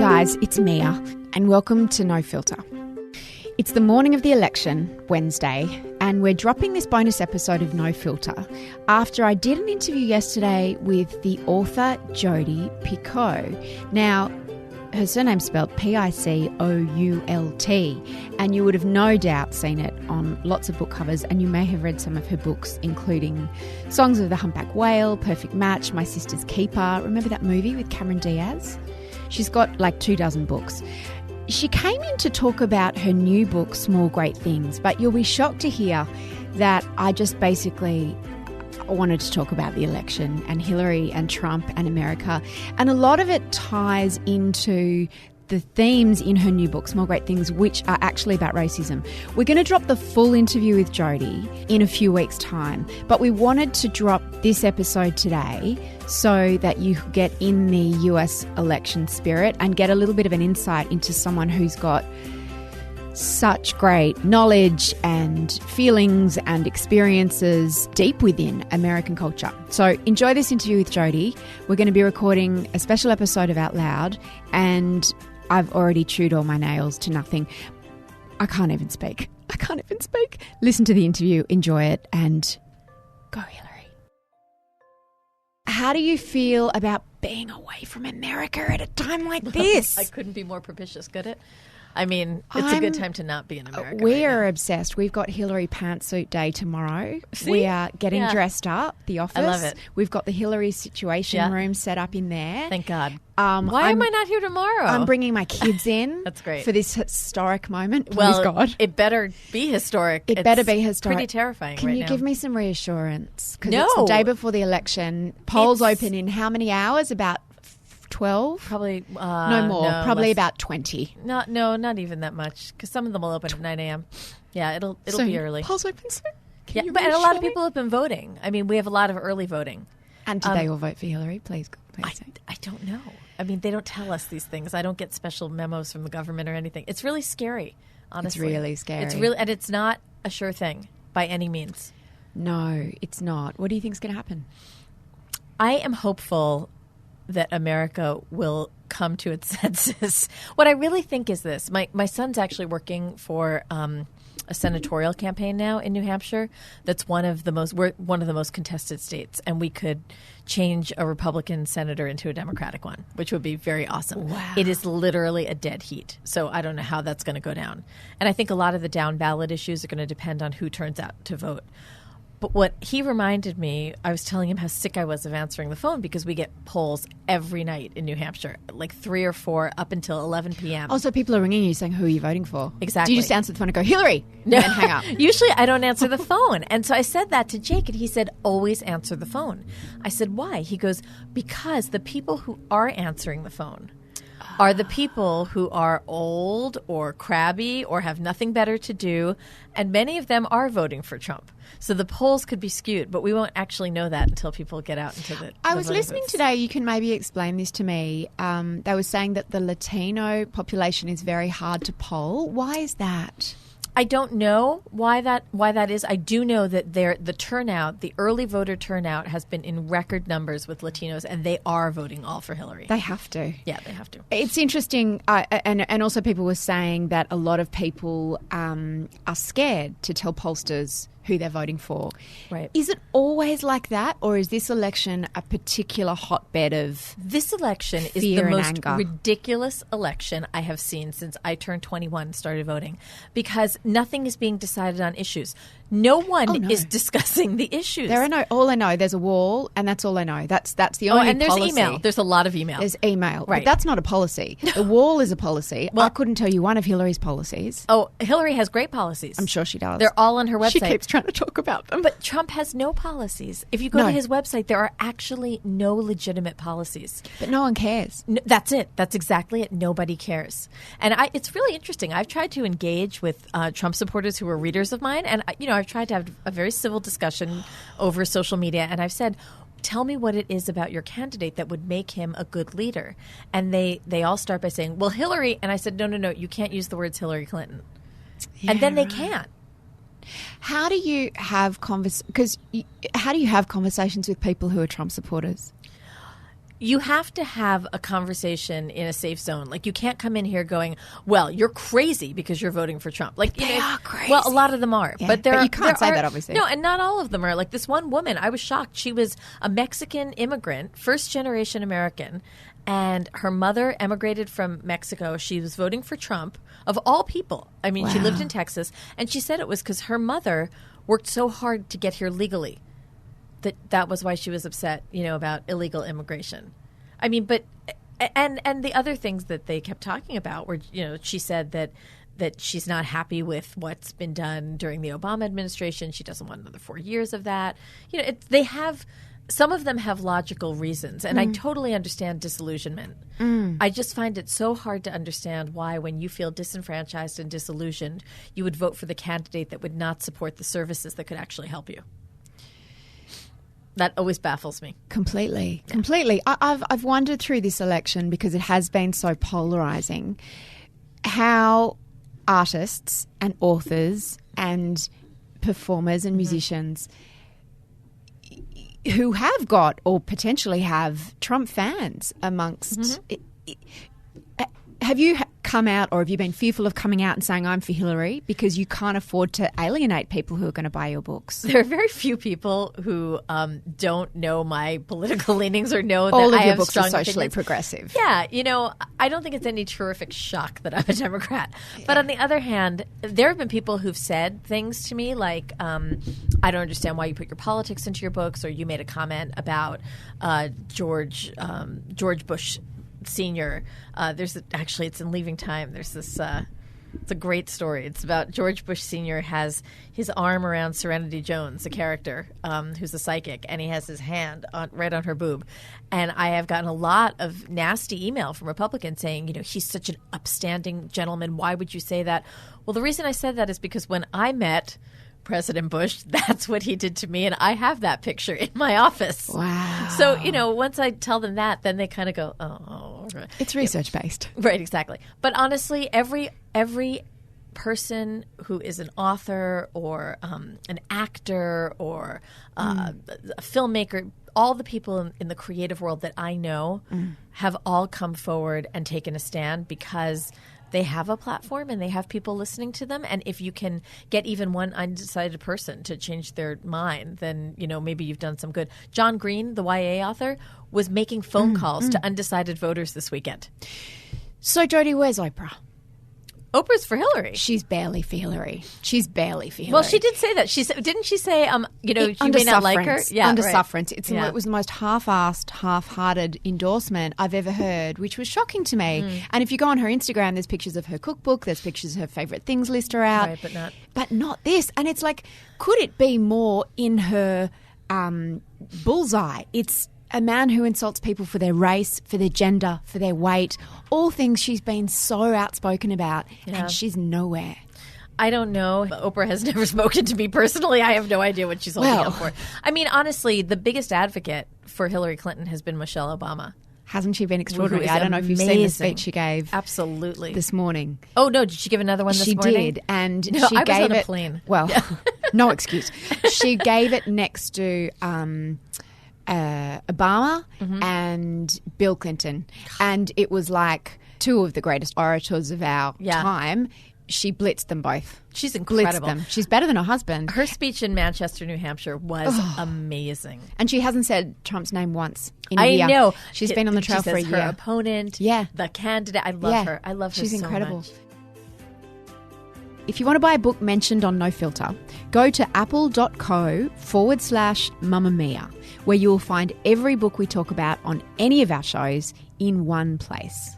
guys, it's Mia, and welcome to No Filter. It's the morning of the election, Wednesday, and we're dropping this bonus episode of No Filter after I did an interview yesterday with the author Jodi Picoult. Now, her surname's spelled Picoult, and you would have no doubt seen it on lots of book covers, and you may have read some of her books, including Songs of the Humpback Whale, Perfect Match, My Sister's Keeper. Remember that movie with Cameron Diaz? She's got like 24 books. She came in to talk about her new book, Small Great Things, but you'll be shocked to hear that I just basically wanted to talk about the election and Hillary and Trump and America. And a lot of it ties into the themes in her new book, Small Great Things, which are actually about racism. We're going to drop the full interview with Jodi in a few weeks' time, but we wanted to drop this episode today so that you could get in the US election spirit and get a little bit of an insight into someone who's got such great knowledge and feelings and experiences deep within American culture. So enjoy this interview with Jodi. We're going to be recording a special episode of Out Loud, and I've already chewed all my nails to nothing. I can't even speak. Listen to the interview, enjoy it, and go Hillary. How do you feel about being away from America at a time like this? I couldn't be more propitious, could it? I mean, it's a good time to not be in America. We are obsessed. We've got Hillary Pantsuit Day tomorrow. See? We are getting dressed up, the office. I love it. We've got the Hillary Situation Room set up in there. Thank God. Why am I not here tomorrow? I'm bringing my kids in. That's great. For this historic moment. Well, God. It better be historic. It better be historic. Pretty terrifying Can right you now. give me some reassurance? Because No. it's the day before the election. Polls open in how many hours? About 12? Probably no more. No, Probably less. about 20. Not even that much, because some of them will open at 9 a.m. Yeah, it'll be early. Polls open soon. Yeah, but a lot of people have been voting. I mean, we have a lot of early voting. And did they all vote for Hillary? Please say. I don't know. I mean, they don't tell us these things. I don't get special memos from the government or anything. It's really scary, honestly. It's really scary. And it's not a sure thing by any means. No, it's not. What do you think is going to happen? I am hopeful that America will come to its senses. What I really think is this. My son's actually working for a senatorial campaign now in New Hampshire. That's we're one of the most contested states, and we could change a Republican senator into a Democratic one, which would be very awesome. Wow. It is literally a dead heat. So I don't know how that's going to go down. And I think a lot of the down ballot issues are going to depend on who turns out to vote. But what he reminded me, I was telling him how sick I was of answering the phone, because we get polls every night in New Hampshire, like 3 or 4 up until 11 p.m. Also, people are ringing you saying, who are you voting for? Exactly. Do you just answer the phone and go, Hillary, and then hang up? Usually I don't answer the phone. And so I said that to Jake, and he said, always answer the phone. I said, why? He goes, because the people who are answering the phone are the people who are old or crabby or have nothing better to do, and many of them are voting for Trump. So the polls could be skewed, but we won't actually know that until people get out into the I was voting listening booths. today, you can maybe explain this to me. They were saying that the Latino population is very hard to poll. Why is that? I don't know why that is. I do know that the turnout, the early voter turnout, has been in record numbers with Latinos, and they are voting all for Hillary. They have to. Yeah, they have to. It's interesting, and also people were saying that a lot of people are scared to tell pollsters who they're voting for. Right. Is it always like that, or is this election a particular hotbed of This election is fear the and most anger? ridiculous election I have seen since I turned 21 and started voting, because nothing is being decided on issues. No one is discussing the issues. All I know, there's a wall, and that's all I know. That's the only and there's policy. email. There's a lot of email. There's email. Right. But that's not a policy. The wall is a policy. Well, I couldn't tell you one of Hillary's policies. Oh, Hillary has great policies. I'm sure she does. They're all on her website. She keeps trying to talk about them. But Trump has no policies. If you go to his website, there are actually no legitimate policies. But no one cares. No, that's it. That's exactly it. Nobody cares. And it's really interesting. I've tried to engage with Trump supporters who are readers of mine, and I've tried to have a very civil discussion over social media, and I've said, tell me what it is about your candidate that would make him a good leader. And they all start by saying, well, Hillary. And I said, no, you can't use the words Hillary Clinton. Yeah, and then they can't. How do you have conversations with people who are Trump supporters? You have to have a conversation in a safe zone. Like, you can't come in here going, well, you're crazy because you're voting for Trump. Like, they are crazy. Well, a lot of them are. Yeah, but you can't say that, obviously. No, and not all of them are. Like, this one woman, I was shocked. She was a Mexican immigrant, first-generation American, and her mother emigrated from Mexico. She was voting for Trump, of all people. I mean, she lived in Texas, and she said it was because her mother worked so hard to get here legally. That was why she was upset, about illegal immigration. I mean, but and the other things that they kept talking about were, she said that she's not happy with what's been done during the Obama administration. She doesn't want another 4 years of that. Some of them have logical reasons, and I totally understand disillusionment. I just find it so hard to understand why, when you feel disenfranchised and disillusioned, you would vote for the candidate that would not support the services that could actually help you. That always baffles me. Completely. I've wondered through this election, because it has been so polarizing, how artists and authors and performers and musicians who have got or potentially have Trump fans amongst have you come out, or have you been fearful of coming out and saying I'm for Hillary because you can't afford to alienate people who are going to buy your books? There are very few people who don't know my political leanings or know all that of I your have books strong are socially opinions. progressive. Yeah, I don't think it's any terrific shock that I'm a Democrat. Yeah. But on the other hand, there have been people who've said things to me like, I don't understand why you put your politics into your books, or you made a comment about George Bush Senior. It's in Leaving Time. There's this. It's a great story. It's about George Bush Senior has his arm around Serenity Jones, a character who's a psychic, and he has his hand right on her boob. And I have gotten a lot of nasty email from Republicans saying, he's such an upstanding gentleman. Why would you say that? Well, the reason I said that is because when I met President Bush, that's what he did to me, and I have that picture in my office. Wow. So, once I tell them that, then they kind of go, oh. It's research-based. Right, exactly. But honestly, every person who is an author or an actor or a filmmaker, all the people in the creative world that I know have all come forward and taken a stand because they have a platform and they have people listening to them. And if you can get even one undecided person to change their mind, then, maybe you've done some good. John Green, the YA author, was making phone calls to undecided voters this weekend. So, Jodi, where's Oprah? Oprah's for Hillary. She's barely for Hillary. Well, she did say that. Didn't she say, you may not like her? Yeah, under sufferance. It was the most half-assed, half-hearted endorsement I've ever heard, which was shocking to me. And if you go on her Instagram, there's pictures of her cookbook, there's pictures of her favourite things list are out. Right, but not this. And it's like, could it be more in her bullseye? It's a man who insults people for their race, for their gender, for their weight, all things she's been so outspoken about, and she's nowhere. I don't know. Oprah has never spoken to me personally. I have no idea what she's holding up for. I mean, honestly, the biggest advocate for Hillary Clinton has been Michelle Obama. Hasn't she been extraordinary? I don't know if you've seen the speech she gave. Absolutely. This morning. Oh, no. Did she give another one this morning? She did. And no, she I gave was on it. A plane. Well, no excuse. She gave it next to Obama and Bill Clinton. And it was like two of the greatest orators of our time. She blitzed them both. She's incredible. Blitzed them. She's better than her husband. Her speech in Manchester, New Hampshire was amazing. And she hasn't said Trump's name once in a year. I know. She's been on the trail for a year. Her opponent, the candidate. I love her. I love her She's so incredible. much. If you want to buy a book mentioned on No Filter, go to apple.co/Mamma Mia, where you will find every book we talk about on any of our shows in one place.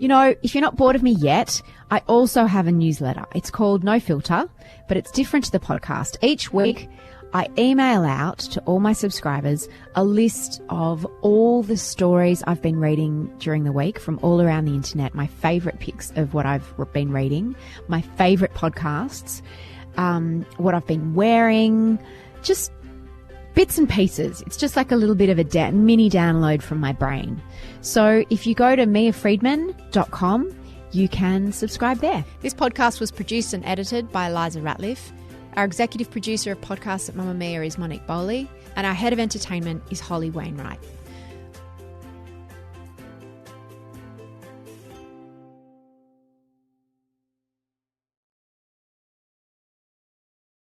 If you're not bored of me yet, I also have a newsletter. It's called No Filter, but it's different to the podcast. Each week, I email out to all my subscribers a list of all the stories I've been reading during the week from all around the internet, my favourite picks of what I've been reading, my favourite podcasts, what I've been wearing, just bits and pieces. It's just like a little bit of a mini download from my brain. So if you go to miafriedman.com, you can subscribe there. This podcast was produced and edited by Eliza Ratliff. Our executive producer of podcasts at Mamma Mia is Monique Bowley, and our head of entertainment is Holly Wainwright.